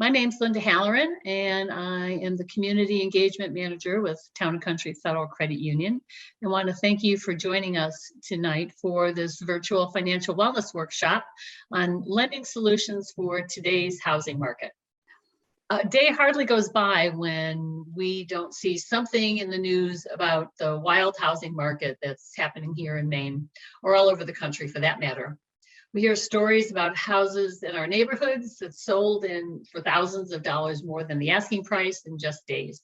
My name's Linda Halloran, and I am the Community Engagement Manager with Town & Country Federal Credit Union. I want to thank you for joining us tonight for this virtual financial wellness workshop on lending solutions for today's housing market. A day hardly goes by when we don't see something in the news about the wild housing market that's happening here in Maine, or all over the country for that matter. We hear stories about houses in our neighborhoods that sold for thousands of dollars more than the asking price in just days.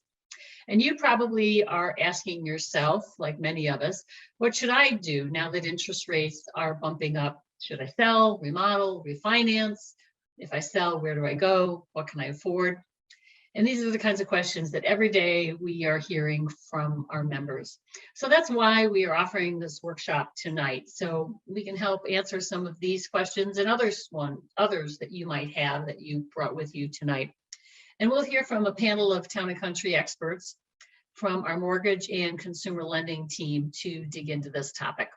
And you probably are asking yourself, like many of us, what should I do now that interest rates are bumping up? Should I sell, remodel, refinance? If I sell, where do I go? What can I afford? And these are the kinds of questions that every day we are hearing from our members. So that's why we are offering this workshop tonight. So we can help answer some of these questions and others that you might have that you brought with you tonight. And we'll hear from a panel of Town & Country experts from our mortgage and consumer lending team to dig into this topic.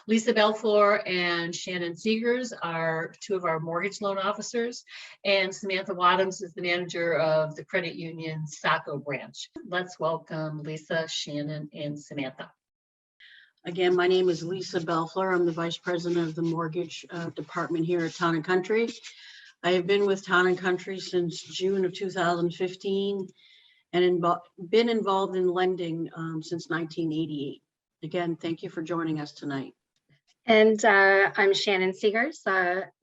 Lisa Belfleur and Shannon Seegers are two of our mortgage loan officers, and Samantha Wadhams is the manager of the credit union Saco branch. Let's welcome Lisa, Shannon, and Samantha. Again, my name is Lisa Belfleur. I'm the Vice President of the Mortgage Department here at Town & Country. I have been with Town & Country since June of 2015 and been involved in lending since 1988. Again, thank you for joining us tonight. And I'm Shannon Seegers,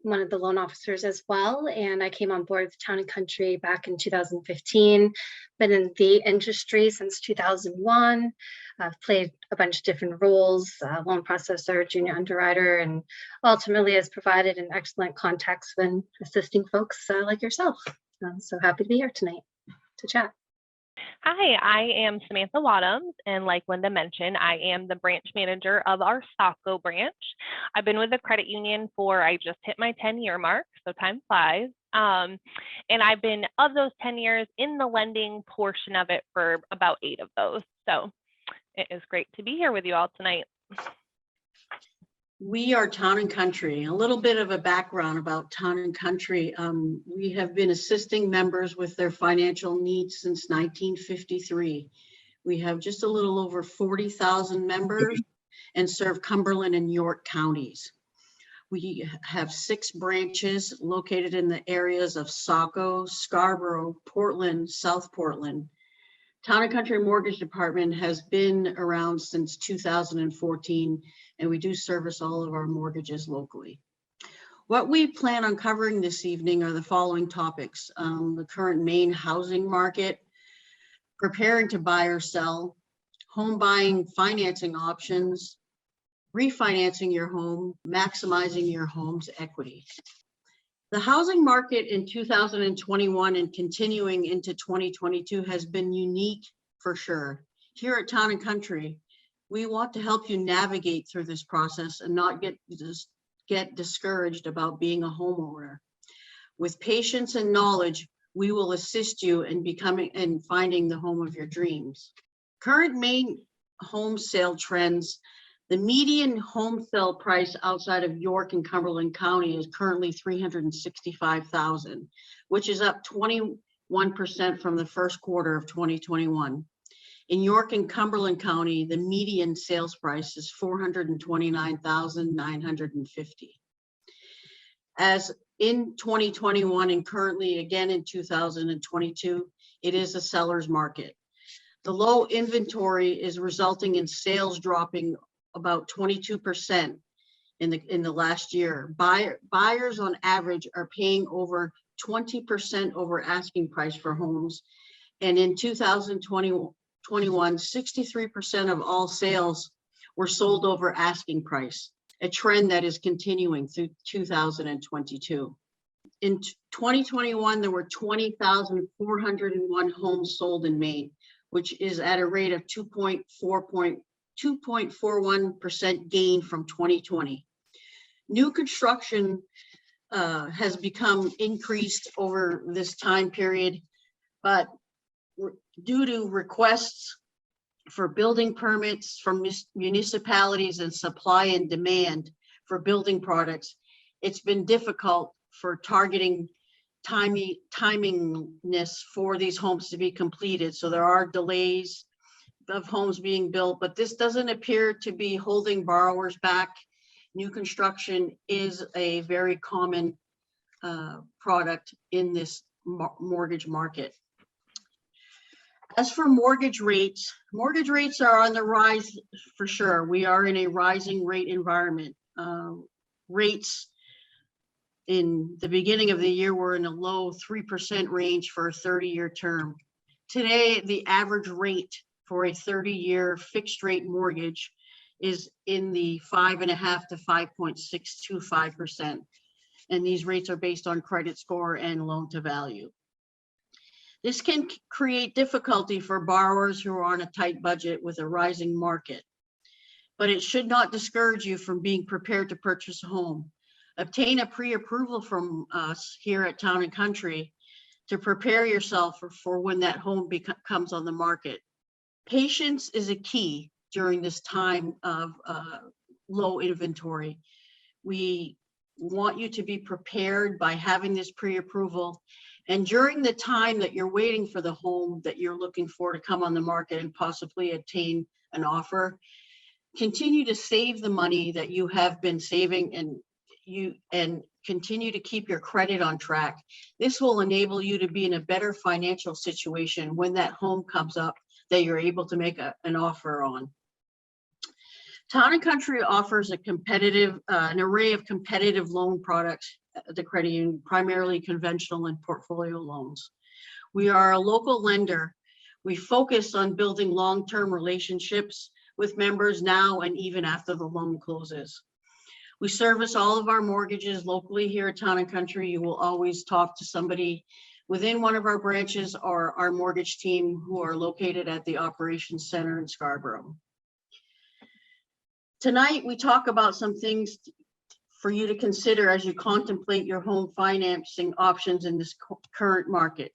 one of the loan officers as well. And I came on board with Town & Country back in 2015. Been in the industry since 2001. I've played a bunch of different roles, loan processor, junior underwriter, and ultimately has provided an excellent context when assisting folks like yourself. I'm so happy to be here tonight to chat. Hi, I am Samantha Wadhams, and like Linda mentioned, I am the branch manager of our Saco branch. I've been with the credit union I just hit my 10-year mark, so time flies. And I've been, of those 10 years, in the lending portion of it for about 8 of those. So it is great to be here with you all tonight. We are Town & Country. A little bit of a background about Town & Country. We have been assisting members with their financial needs since 1953. We have just a little over 40,000 members and serve Cumberland and York counties. We have 6 branches located in the areas of Saco, Scarborough, Portland, South Portland. Town & Country Mortgage Department has been around since 2014, and we do service all of our mortgages locally. What we plan on covering this evening are the following topics: the current Maine housing market, preparing to buy or sell, home buying financing options, refinancing your home, maximizing your home's equity. The housing market in 2021 and continuing into 2022 has been unique for sure. Here at Town & Country, we want to help you navigate through this process and not get discouraged about being a homeowner. With patience and knowledge, we will assist you in becoming and finding the home of your dreams. Current Maine home sale trends. The median home sale price outside of York and Cumberland County is currently $365,000, which is up 21% from the first quarter of 2021. In York and Cumberland County, the median sales price is $429,950. As in 2021 and currently again in 2022, it is a seller's market. The low inventory is resulting in sales dropping about 22% in the last year. Buyers on average are paying over 20% over asking price for homes. And in 2021, 63% of all sales were sold over asking price, a trend that is continuing through 2022. In 2021, there were 20,401 homes sold in Maine, which is at a rate of 2.41% gain from 2020. New construction has become increased over this time period, but due to requests for building permits from municipalities and supply and demand for building products, it's been difficult for targeting timingness for these homes to be completed. So there are delays of homes being built, but this doesn't appear to be holding borrowers back. New construction is a very common product in this mortgage market. As for mortgage rates are on the rise for sure. We are in a rising rate environment. Rates in the beginning of the year were in a low 3% range for a 30-year term. Today, the average rate for a 30-year fixed rate mortgage is in the 5.5 to 5.625%. And these rates are based on credit score and loan to value. This can create difficulty for borrowers who are on a tight budget with a rising market, but it should not discourage you from being prepared to purchase a home. Obtain a pre-approval from us here at Town and Country to prepare yourself for when that home comes on the market. Patience is a key during this time of low inventory. We want you to be prepared by having this pre-approval. And during the time that you're waiting for the home that you're looking for to come on the market and possibly obtain an offer, continue to save the money that you have been saving and continue to keep your credit on track. This will enable you to be in a better financial situation when that home comes up that you're able to make an offer on. Town and Country offers an array of competitive loan products at the credit union, primarily conventional and portfolio loans. We are a local lender. We focus on building long-term relationships with members now and even after the loan closes. We service all of our mortgages locally here at Town and Country. You will always talk to somebody within one of our branches or our mortgage team who are located at the Operations Center in Scarborough. Tonight, we talk about some things for you to consider as you contemplate your home financing options in this current market.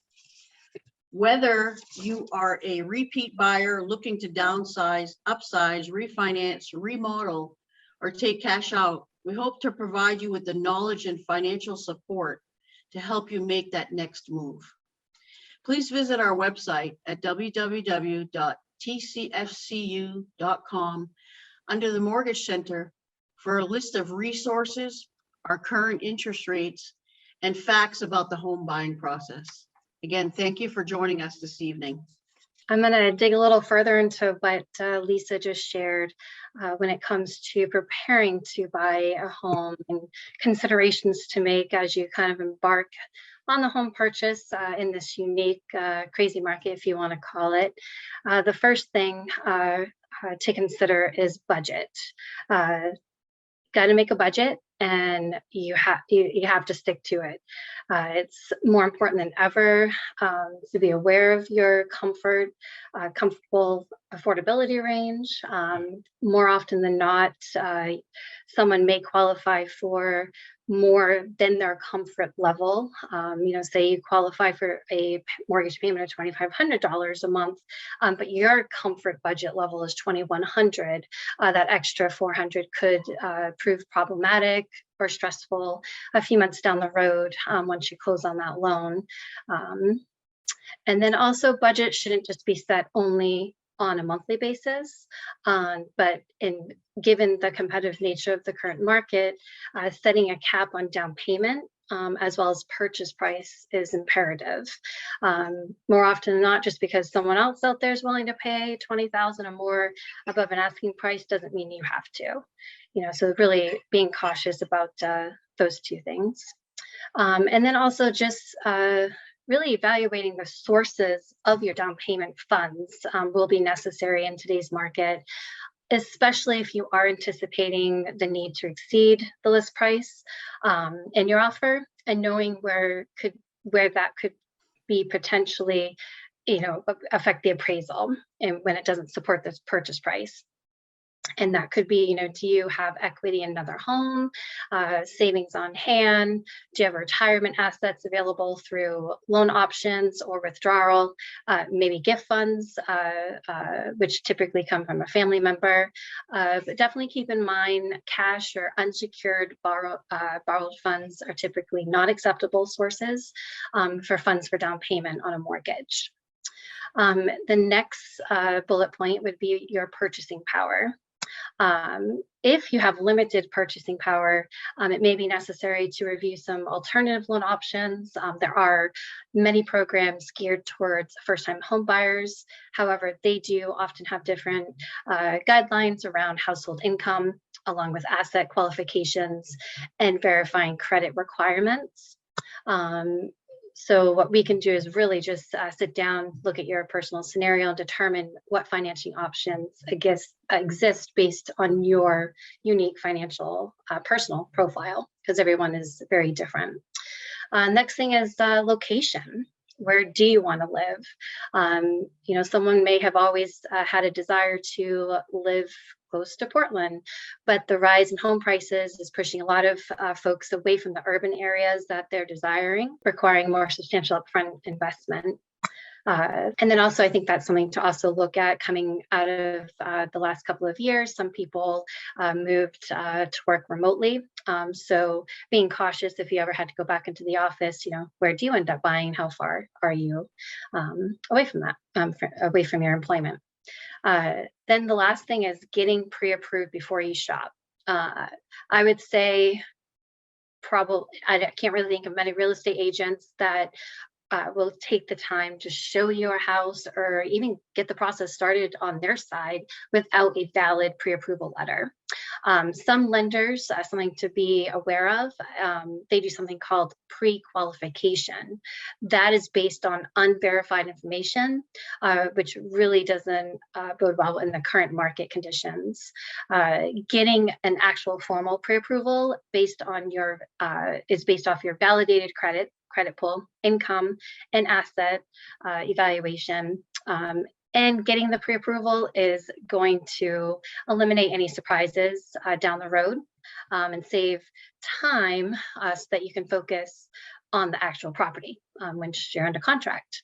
Whether you are a repeat buyer looking to downsize, upsize, refinance, remodel, or take cash out, we hope to provide you with the knowledge and financial support to help you make that next move. Please visit our website at www.tcfcu.com under the Mortgage Center for a list of resources, our current interest rates, and facts about the home buying process. Again, thank you for joining us this evening. I'm going to dig a little further into what Lisa just shared when it comes to preparing to buy a home and considerations to make as you kind of embark on the home purchase in this unique, crazy market, if you want to call it. The first thing to consider is budget. Got to make a budget, and you have to stick to it. It's more important than ever to be aware of your comfortable affordability range. More often than not, someone may qualify for more than their comfort level. Say you qualify for a mortgage payment of $2,500 a month, but your comfort budget level is $2,100. That extra $400 could prove problematic or stressful a few months down the road once you close on that loan. And then also, budget shouldn't just be set only on a monthly basis, but given the competitive nature of the current market, setting a cap on down payment as well as purchase price is imperative. More often than not, just because someone else out there is willing to pay $20,000 or more above an asking price doesn't mean you have to. So really being cautious about those two things. And then also just really evaluating the sources of your down payment funds will be necessary in today's market, especially if you are anticipating the need to exceed the list price in your offer, and knowing where that could be potentially, affect the appraisal and when it doesn't support this purchase price. And that could be, do you have equity in another home, savings on hand? Do you have retirement assets available through loan options or withdrawal? Maybe gift funds, which typically come from a family member. But definitely keep in mind cash or unsecured borrowed funds are typically not acceptable sources for funds for down payment on a mortgage. The next bullet point would be your purchasing power. If you have limited purchasing power, it may be necessary to review some alternative loan options. There are many programs geared towards first-time home buyers. However, they do often have different guidelines around household income, along with asset qualifications and verifying credit requirements. So what we can do is really just sit down, look at your personal scenario, and determine what financing options exist based on your unique financial personal profile, because everyone is very different. Next thing is location. Where do you want to live? Someone may have always had a desire to live close to Portland, but the rise in home prices is pushing a lot of folks away from the urban areas that they're desiring, requiring more substantial upfront investment. And then also, I think that's something to also look at coming out of the last couple of years. Some people moved to work remotely. So being cautious if you ever had to go back into the office, where do you end up buying? How far are you away from that, away from your employment? Then the last thing is getting pre-approved before you shop. I would say I can't really think of many real estate agents that will take the time to show your house or even get the process started on their side without a valid pre-approval letter. Some lenders, something to be aware of, they do something called pre-qualification. That is based on unverified information, which really doesn't bode well in the current market conditions. Getting an actual formal pre-approval based off your validated credit pull, income, and asset evaluation. And getting the pre-approval is going to eliminate any surprises down the road and save time so that you can focus on the actual property once you're under contract.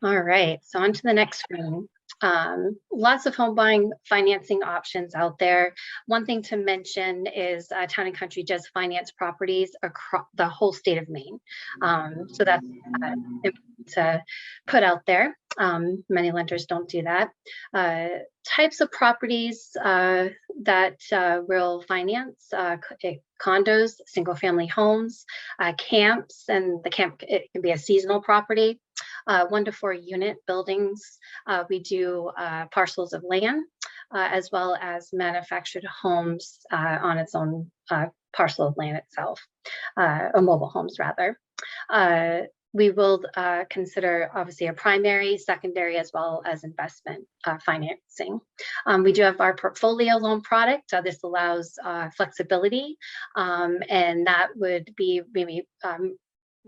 All right, so on to the next screen. Lots of home buying financing options out there. One thing to mention is Town and Country does finance properties across the whole state of Maine. So that's important to put out there. Many lenders don't do that. Types of properties that will finance: condos, single family homes, camps, and the camp, it can be a seasonal property. 1 to 4 unit buildings. We do parcels of land, as well as manufactured homes on its own parcel of land itself, or mobile homes rather. We will consider obviously a primary, secondary, as well as investment financing. We do have our portfolio loan product. This allows flexibility, and that would be maybe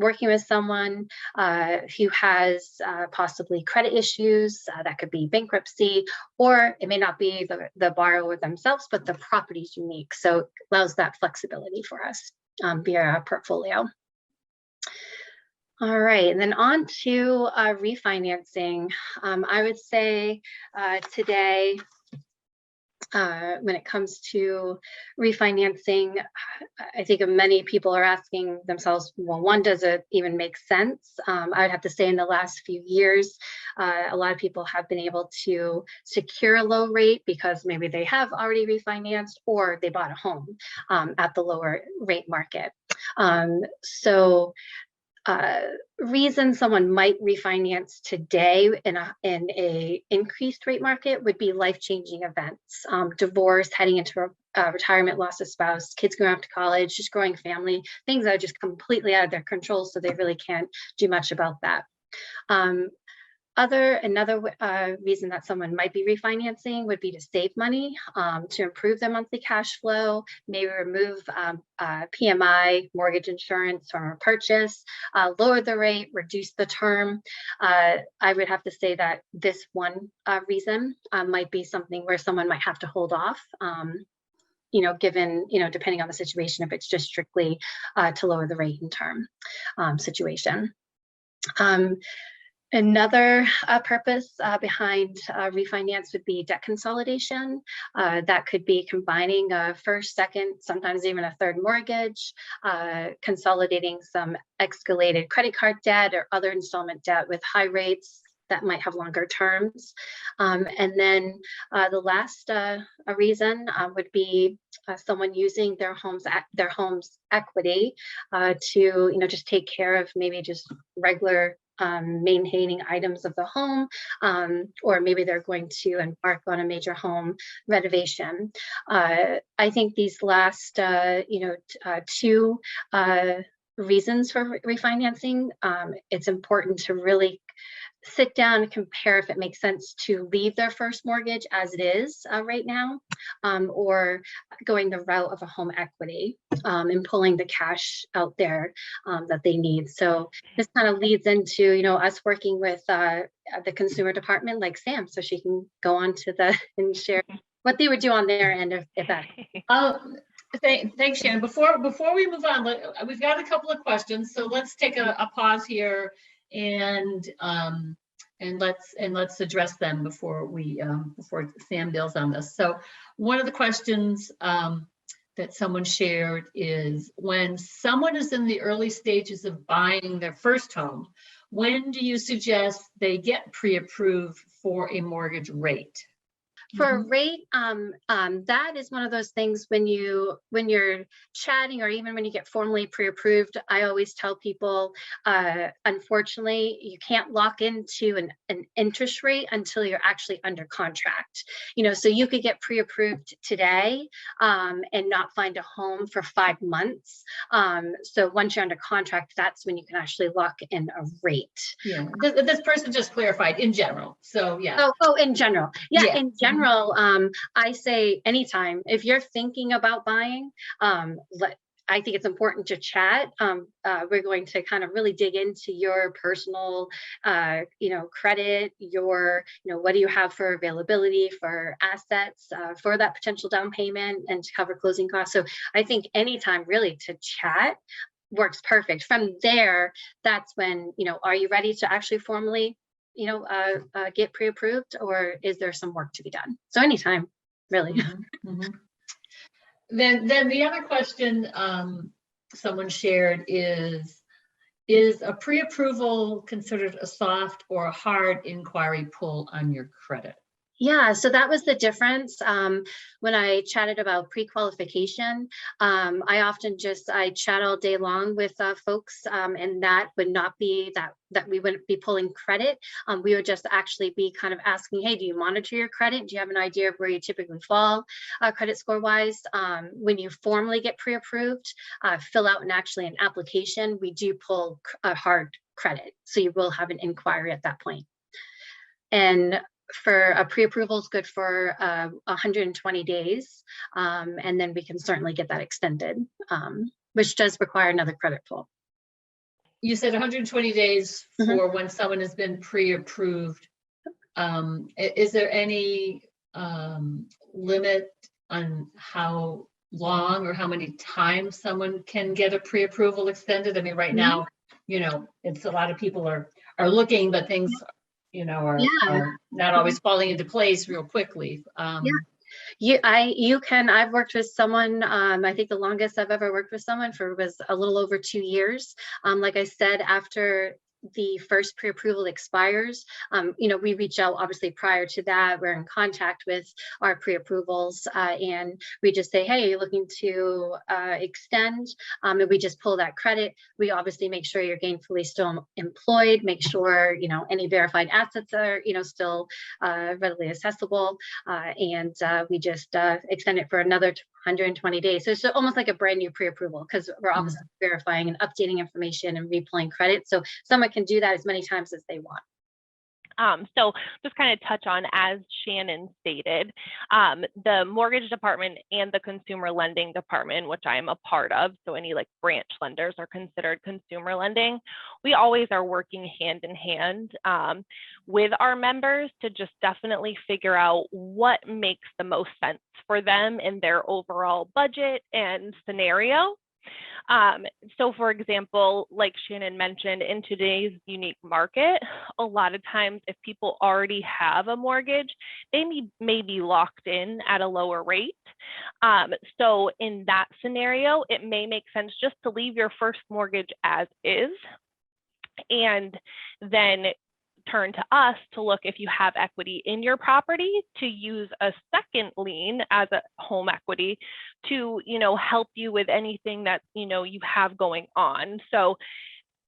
working with someone who has possibly credit issues. That could be bankruptcy, or it may not be the borrower themselves, but the property is unique. So it allows that flexibility for us via our portfolio. All right, and then on to refinancing. I would say today, when it comes to refinancing, I think many people are asking themselves, well, one, does it even make sense? I would have to say in the last few years, a lot of people have been able to secure a low rate because maybe they have already refinanced or they bought a home at the lower rate market. Reason someone might refinance today in a increased rate market would be life-changing events: divorce, heading into a retirement, loss of spouse, kids going off to college, just growing family, things that are just completely out of their control, so they really can't do much about that. Another reason that someone might be refinancing would be to save money, to improve their monthly cash flow, maybe remove PMI, mortgage insurance from a purchase, lower the rate, reduce the term. I would have to say that this one reason might be something where someone might have to hold off, given, depending on the situation, if it's just strictly to lower the rate and term situation. Another purpose behind refinance would be debt consolidation. That could be combining a first, second, sometimes even a third mortgage, consolidating some escalated credit card debt or other installment debt with high rates that might have longer terms. And then the last reason would be someone using their home's equity to just take care of maybe just regular maintaining items of the home, or maybe they're going to embark on a major home renovation. I think these last two reasons for refinancing, it's important to really sit down and compare if it makes sense to leave their first mortgage as it is right now, or going the route of a home equity and pulling the cash out there that they need. So this kind of leads into us working with the consumer department like Sam, so she can go on to and share what they would do on their end if that. Thanks, Shannon. Before we move on, we've got a couple of questions, so let's take a pause here and let's address them before Sam builds on this. So one of the questions that someone shared is, when someone is in the early stages of buying their first home, when do you suggest they get pre-approved for a mortgage rate? For a rate, that is one of those things when you're chatting, or even when you get formally pre-approved, I always tell people, unfortunately, you can't lock into an interest rate until you're actually under contract. So you could get pre-approved today and not find a home for 5 months. So once you're under contract, that's when you can actually lock in a rate. Yeah, this person just clarified in general. So yeah. Oh, in general. Yeah. In general. Mm-hmm. I say anytime, if you're thinking about buying, I think it's important to chat. We're going to kind of really dig into your personal, credit, what do you have for availability for assets, for that potential down payment and to cover closing costs. So I think anytime really to chat works perfect. From there, that's when, are you ready to actually formally get pre-approved, or is there some work to be done? So anytime, really. Mm-hmm. Mm-hmm. Then the other question someone shared is a pre-approval considered a soft or a hard inquiry pull on your credit? Yeah, so that was the difference when I chatted about pre-qualification. I often I chat all day long with folks, and that would not be that we wouldn't be pulling credit. We would just actually be kind of asking, hey, do you monitor your credit? Do you have an idea of where you typically fall credit score wise? When you formally get pre-approved, fill out an application, we do pull a hard credit. So you will have an inquiry at that point. And for a pre-approval is good for 120 days. And then we can certainly get that extended, which does require another credit pull. You said 120 days for when someone has been pre-approved. Is there any limit on how long or how many times someone can get a pre-approval extended? I mean, right now, it's a lot of people are looking, but things are not always falling into place real quickly. I've worked with someone, I think the longest I've ever worked with someone for was a little over 2 years. Like I said, after the first pre-approval expires, we reach out obviously prior to that. We're in contact with our pre-approvals and we just say, hey, are you looking to extend? And we just pull that credit. We obviously make sure you're gainfully still employed, make sure, any verified assets are, still readily accessible. And we just extend it for another 120 days. So it's almost like a brand new pre-approval because we're obviously verifying and updating information and replaying credit. So someone can do that as many times as they want. So just kind of touch on, as Shannon stated, the mortgage department and the consumer lending department, which I am a part of, so any like branch lenders are considered consumer lending. We always are working hand in hand with our members to just definitely figure out what makes the most sense for them in their overall budget and scenario. So for example, like Shannon mentioned, in today's unique market, a lot of times if people already have a mortgage, they may be locked in at a lower rate. So in that scenario, it may make sense just to leave your first mortgage as is, and then turn to us to look if you have equity in your property to use a second lien as a home equity to, help you with anything that, you have going on. So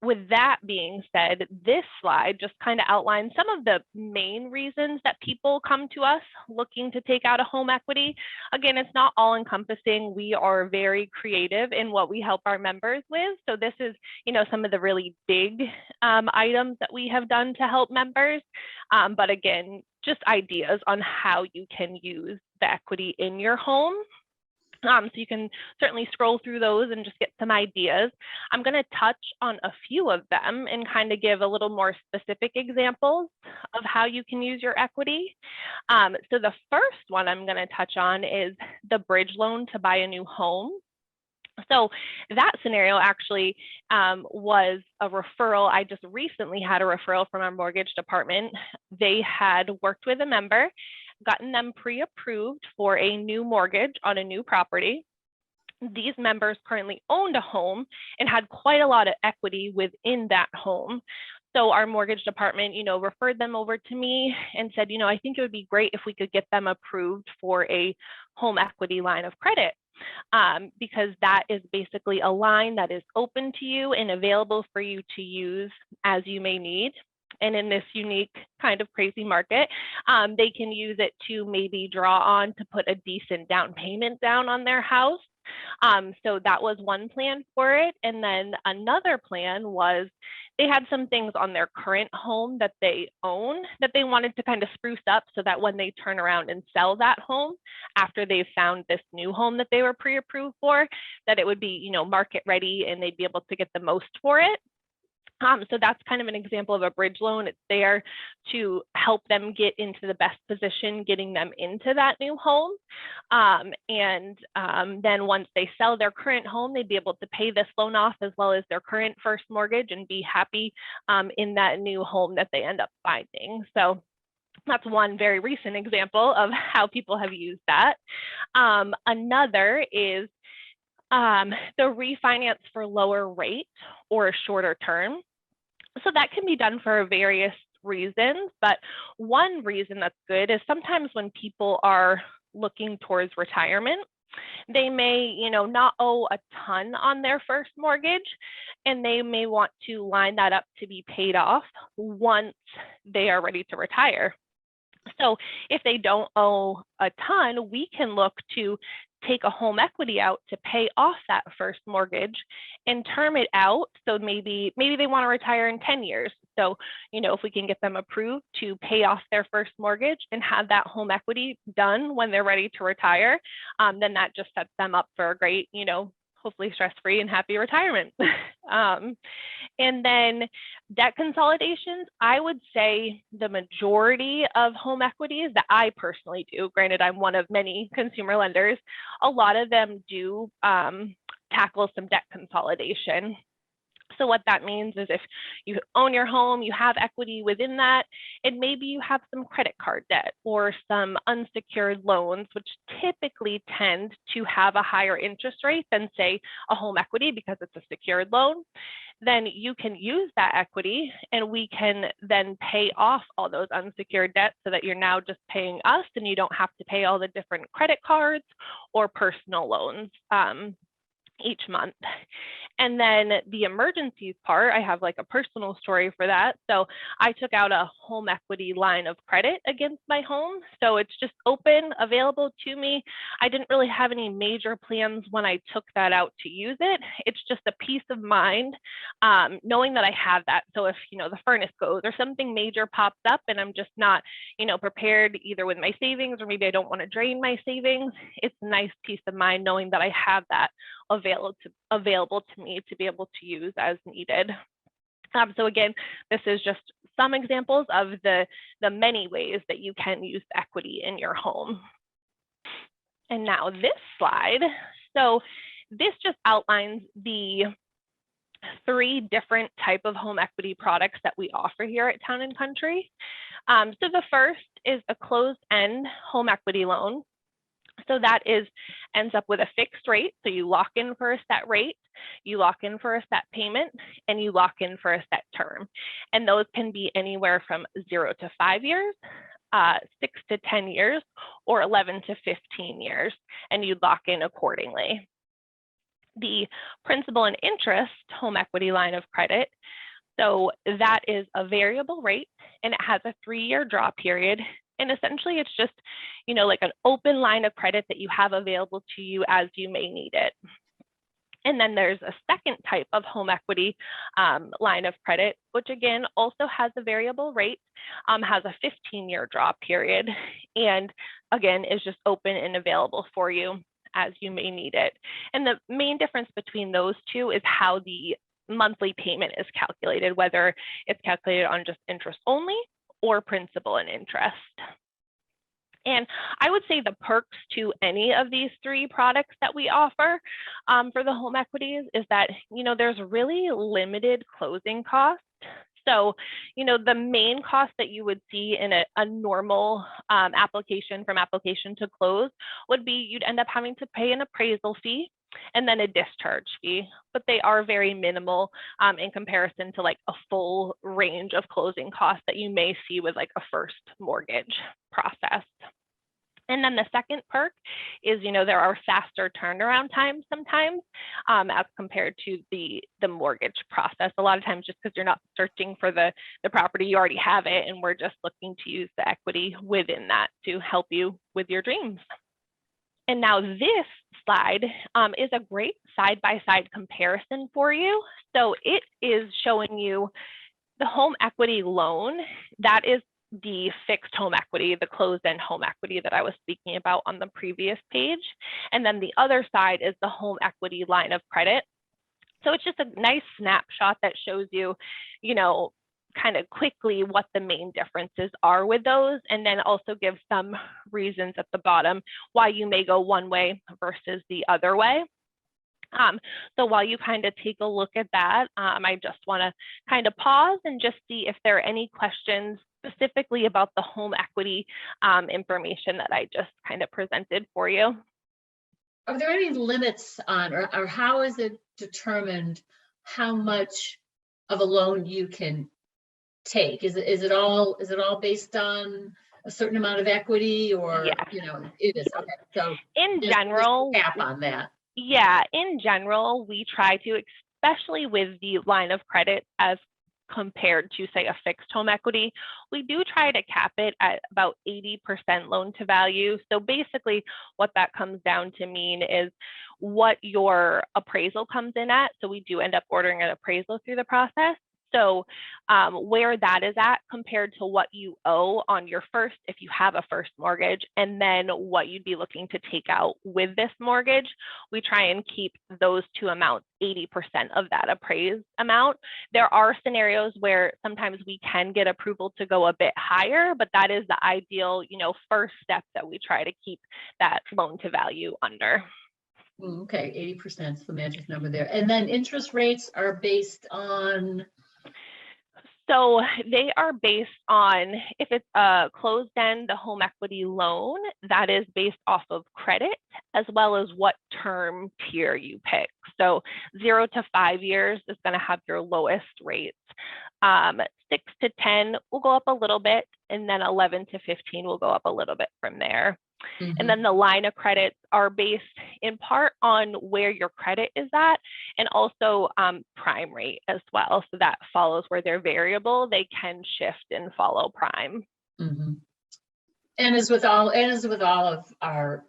with that being said, this slide just kind of outlines some of the main reasons that people come to us looking to take out a home equity. Again, it's not all encompassing. We are very creative in what we help our members with. So this is, some of the really big items that we have done to help members. But again, just ideas on how you can use the equity in your home. So you can certainly scroll through those and just get some ideas. I'm going to touch on a few of them and kind of give a little more specific examples of how you can use your equity. So the first one I'm going to touch on is the bridge loan to buy a new home. So that scenario actually was a referral. I just recently had a referral from our mortgage department. They had worked with a member, gotten them pre-approved for a new mortgage on a new property. These members currently owned a home and had quite a lot of equity within that home. So our mortgage department, referred them over to me and said, I think it would be great if we could get them approved for a home equity line of credit. Because that is basically a line that is open to you and available for you to use as you may need. And in this unique kind of crazy market, they can use it to maybe draw on to put a decent down payment down on their house. So that was one plan for it. And then another plan was they had some things on their current home that they own that they wanted to kind of spruce up so that when they turn around and sell that home after they've found this new home that they were pre-approved for, that it would be, market ready and they'd be able to get the most for it. So that's kind of an example of a bridge loan. It's there to help them get into the best position, getting them into that new home. Then once they sell their current home, they'd be able to pay this loan off as well as their current first mortgage and be happy in that new home that they end up finding. So that's one very recent example of how people have used that. Another is the refinance for lower rate or a shorter term. So that can be done for various reasons, but one reason that's good is sometimes when people are looking towards retirement, they may, not owe a ton on their first mortgage, and they may want to line that up to be paid off once they are ready to retire. So if they don't owe a ton, we can look to take a home equity out to pay off that first mortgage and term it out. So maybe they want to retire in 10 years. So, if we can get them approved to pay off their first mortgage and have that home equity done when they're ready to retire, then that just sets them up for a great, hopefully stress-free and happy retirement. And then debt consolidations, I would say the majority of home equities that I personally do, granted I'm one of many consumer lenders, a lot of them do tackle some debt consolidation. So what that means is if you own your home, you have equity within that, and maybe you have some credit card debt or some unsecured loans, which typically tend to have a higher interest rate than, say, a home equity because it's a secured loan, then you can use that equity and we can then pay off all those unsecured debts so that you're now just paying us and you don't have to pay all the different credit cards or personal loans. each month. And then the emergencies part, I have like a personal story for that. So I took out a home equity line of credit against my home. So it's just open, available to me. I didn't really have any major plans when I took that out to use it. It's just a peace of mind, knowing that I have that. So if, the furnace goes or something major pops up and I'm just not, prepared either with my savings, or maybe I don't want to drain my savings, it's a nice peace of mind knowing that I have that available to me to be able to use as needed. So again, this is just some examples of the many ways that you can use equity in your home. And now this slide. So this just outlines the 3 different type of home equity products that we offer here at Town and Country. So the first is a closed-end home equity loan. So that ends up with a fixed rate. So you lock in for a set rate, you lock in for a set payment, and you lock in for a set term. And those can be anywhere from 0 to 5 years, 6 to 10 years, or 11 to 15 years, and you lock in accordingly. The principal and interest home equity line of credit, so that is a variable rate, and it has a 3-year draw period. And essentially, it's just, like an open line of credit that you have available to you as you may need it. And then there's a second type of home equity line of credit, which again also has a variable rate, has a 15-year draw period, and again is just open and available for you as you may need it. And the main difference between those two is how the monthly payment is calculated, whether it's calculated on just interest only or principal and interest. And I would say the perks to any of these 3 products that we offer for the home equities is that, there's really limited closing costs. So, the main cost that you would see in a normal application from application to close would be you'd end up having to pay an appraisal fee and then a discharge fee, but they are very minimal in comparison to like a full range of closing costs that you may see with like a first mortgage process. And then the second perk is, there are faster turnaround times sometimes as compared to the mortgage process. A lot of times just because you're not searching for the property, you already have it, and we're just looking to use the equity within that to help you with your dreams. And now this slide is a great side-by-side comparison for you. So it is showing you the home equity loan. That is the fixed home equity, the closed-end home equity that I was speaking about on the previous page. And then the other side is the home equity line of credit. So it's just a nice snapshot that shows you, kind of quickly what the main differences are with those, and then also give some reasons at the bottom why you may go one way versus the other way. So while you kind of take a look at that, I just want to kind of pause and just see if there are any questions specifically about the home equity information that I just kind of presented for you. Are there any limits on, or how is it determined how much of a loan you can take? Is it all based on a certain amount of equity, or Yes. it is? Okay, so in general, cap on that. Yeah, in general, we try to, especially with the line of credit as compared to, say, a fixed home equity, we do try to cap it at about 80% loan to value. So basically what that comes down to mean is what your appraisal comes in at. So we do end up ordering an appraisal through the process. So where that is at compared to what you owe on your first, if you have a first mortgage, and then what you'd be looking to take out with this mortgage, we try and keep those 2 amounts 80% of that appraised amount. There are scenarios where sometimes we can get approval to go a bit higher, but that is the ideal, first step that we try to keep that loan to value under. Okay, 80% is the magic number there. And then interest rates are based on? So they are based on, if it's a closed-end, the home equity loan, that is based off of credit, as well as what term tier you pick. So 0 to 5 years is going to have your lowest rates. 6 to 10 will go up a little bit, and then 11 to 15 will go up a little bit from there. Mhm. And then the line of credits are based in part on where your credit is at, and also prime rate as well. So that follows where they're variable, they can shift and follow prime. Mhm. And as with all of our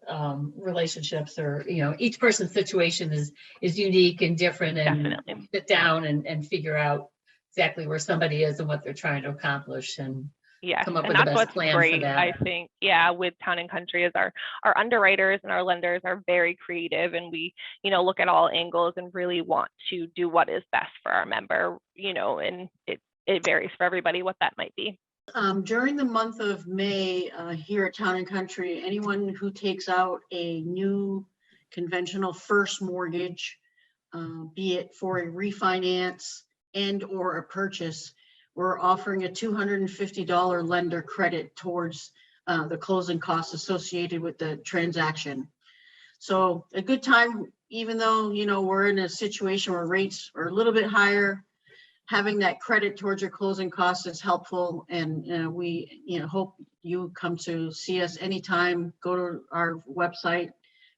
relationships, or each person's situation is unique and different, and Definitely. sit down and figure out exactly where somebody is and what they're trying to accomplish, and Yes, come up and with the that's best what's plan for great, that. I think, yeah, with Town and Country is our underwriters and our lenders are very creative, and we, look at all angles and really want to do what is best for our member, and it varies for everybody what that might be. During the month of May, here at Town and Country, anyone who takes out a new conventional first mortgage, be it for a refinance and or a purchase, we're offering a $250 lender credit towards the closing costs associated with the transaction. So a good time, even though, we're in a situation where rates are a little bit higher, having that credit towards your closing costs is helpful. And we hope you come to see us anytime. Go to our website,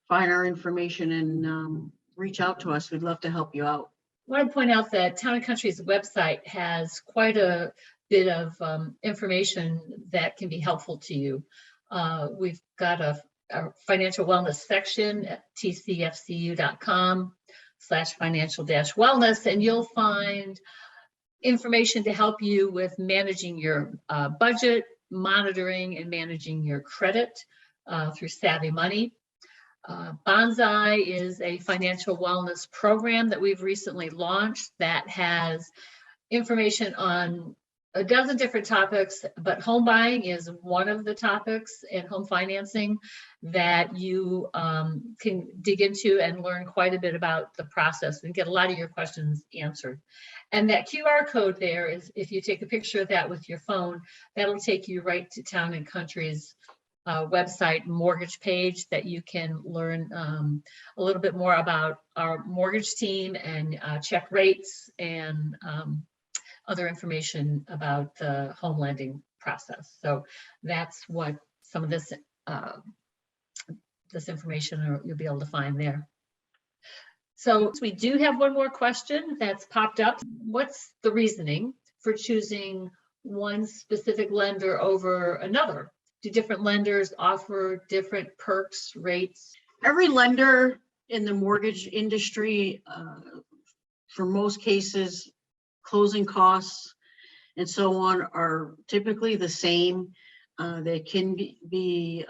find our information, and reach out to us. We'd love to help you out. I want to point out that Town and Country's website has quite a bit of information that can be helpful to you. We've got a financial wellness section at tcfcu.com/financial-wellness, and you'll find information to help you with managing your budget, monitoring and managing your credit through Savvy Money. Bonsai is a financial wellness program that we've recently launched that has information on a dozen different topics, but home buying is one of the topics, and home financing that you can dig into and learn quite a bit about the process and get a lot of your questions answered. And that QR code there is, if you take a picture of that with your phone, that'll take you right to Town and Country's website mortgage page, that you can learn a little bit more about our mortgage team and check rates and other information about the home lending process. So that's what some of this information you'll be able to find there. So we do have one more question that's popped up. What's the reasoning for choosing one specific lender over another? Do different lenders offer different perks, rates? Every lender in the mortgage industry, for most cases, closing costs and so on are typically the same. They can be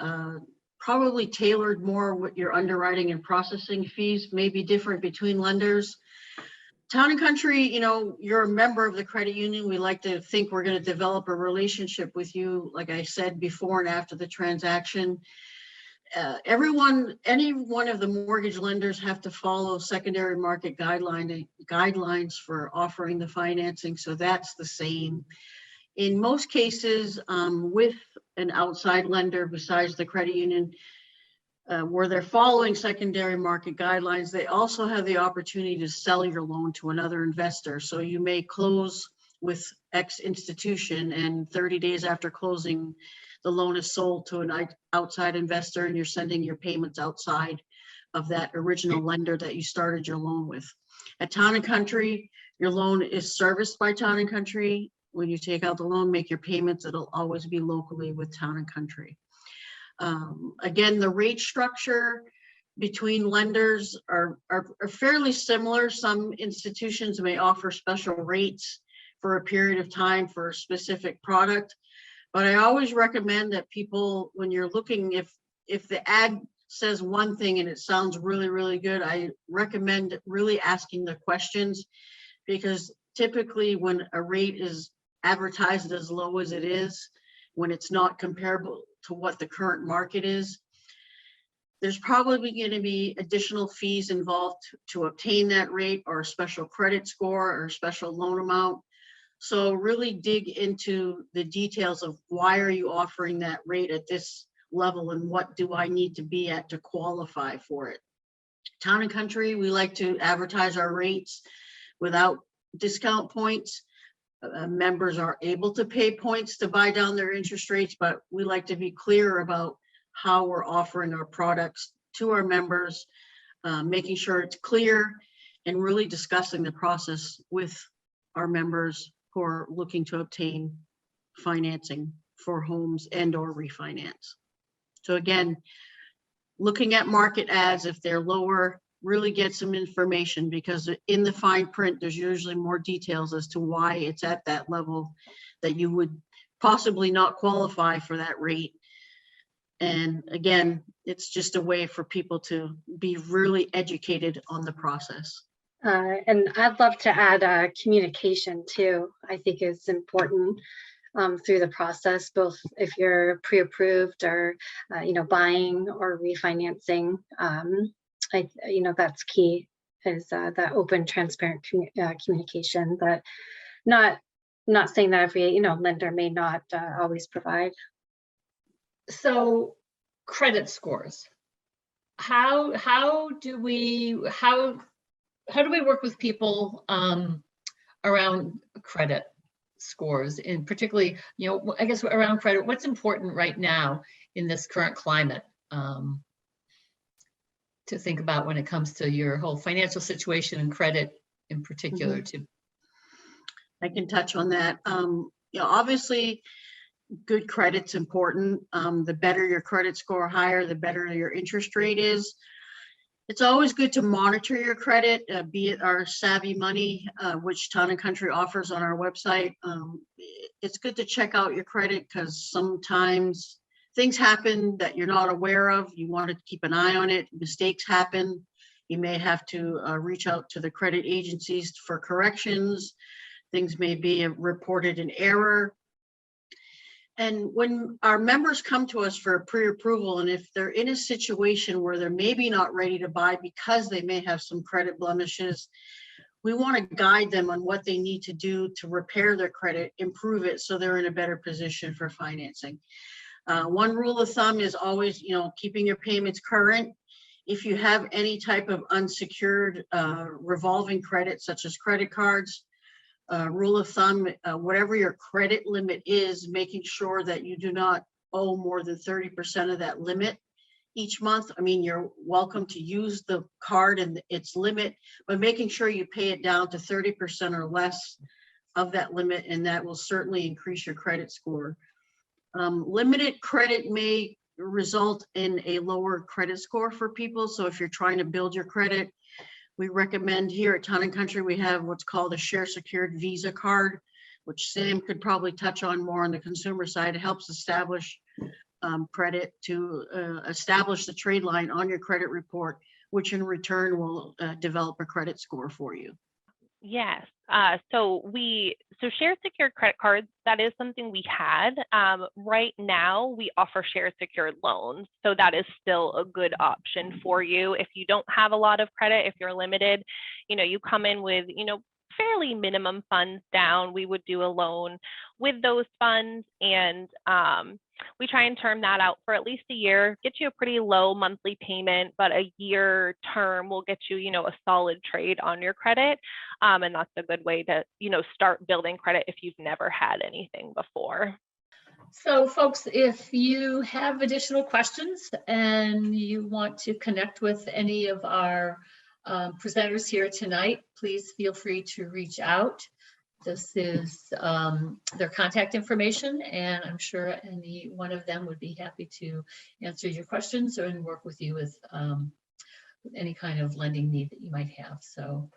probably tailored more with your underwriting and processing fees, may be different between lenders. Town and Country, you're a member of the credit union. We like to think we're going to develop a relationship with you, like I said, before and after the transaction. Any one of the mortgage lenders have to follow secondary market guidelines for offering the financing. So that's the same. In most cases, with an outside lender besides the credit union, where they're following secondary market guidelines, they also have the opportunity to sell your loan to another investor. So you may close with X institution, and 30 days after closing, the loan is sold to an outside investor, and you're sending your payments outside of that original lender that you started your loan with. At Town and Country, your loan is serviced by Town and Country. When you take out the loan, make your payments, it'll always be locally with Town and Country. Again, the rate structure between lenders are fairly similar. Some institutions may offer special rates for a period of time for a specific product, but I always recommend that people, when you're looking, if the ad says one thing and it sounds really, really good, I recommend really asking the questions, because typically when a rate is advertised as low as it is, when it's not comparable to what the current market is, there's probably going to be additional fees involved to obtain that rate, or a special credit score, or a special loan amount. So really dig into the details of why are you offering that rate at this level, and what do I need to be at to qualify for it. Town and Country, we like to advertise our rates without discount points. Members are able to pay points to buy down their interest rates, but we like to be clear about how we're offering our products to our members, making sure it's clear, and really discussing the process with our members who are looking to obtain financing for homes and or refinance. So again, looking at market ads, if they're lower, really get some information, because in the fine print, there's usually more details as to why it's at that level that you would possibly not qualify for that rate. And again, it's just a way for people to be really educated on the process. And I'd love to add communication too. I think is important through the process, both if you're pre-approved or buying or refinancing. That's key, is that open, transparent communication. But not saying that every lender may not always provide. So credit scores. How do we work with people around credit scores, and particularly, I guess around credit, what's important right now in this current climate to think about when it comes to your whole financial situation and credit in particular too? I can touch on that. Obviously, good credit's important. The better your credit score, higher, the better your interest rate is. It's always good to monitor your credit, be it our Savvy Money, which Town & Country offers on our website. It's good to check out your credit, because sometimes things happen that you're not aware of. You want to keep an eye on it. Mistakes happen. You may have to reach out to the credit agencies for corrections. Things may be reported in error. And when our members come to us for a pre-approval, and if they're in a situation where they're maybe not ready to buy because they may have some credit blemishes, we want to guide them on what they need to do to repair their credit, improve it, so they're in a better position for financing. One rule of thumb is always, keeping your payments current. If you have any type of unsecured revolving credit, such as credit cards, rule of thumb, whatever your credit limit is, making sure that you do not owe more than 30% of that limit each month. I mean, you're welcome to use the card and its limit, but making sure you pay it down to 30% or less of that limit, and that will certainly increase your credit score. Limited credit may result in a lower credit score for people. So if you're trying to build your credit, we recommend here at Town & Country, we have what's called a share secured Visa card, which Sam could probably touch on more on the consumer side. It helps establish credit to establish the trade line on your credit report, which in return will develop a credit score for you. Yes. So share secured credit cards, that is something we had. Right now, we offer share secured loans. So that is still a good option for you. If you don't have a lot of credit, if you're limited, you come in with, fairly minimum funds down, we would do a loan with those funds, and we try and term that out for at least a year, get you a pretty low monthly payment, but a year term will get you, a solid trade on your credit. And that's a good way to, start building credit if you've never had anything before. So folks, if you have additional questions and you want to connect with any of our presenters here tonight, please feel free to reach out. This is their contact information, and I'm sure any one of them would be happy to answer your questions and work with you with any kind of lending need that you might have. So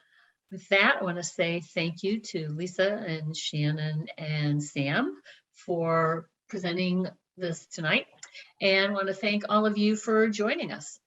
with that, I want to say thank you to Lisa and Shannon and Sam for presenting this tonight, and want to thank all of you for joining us.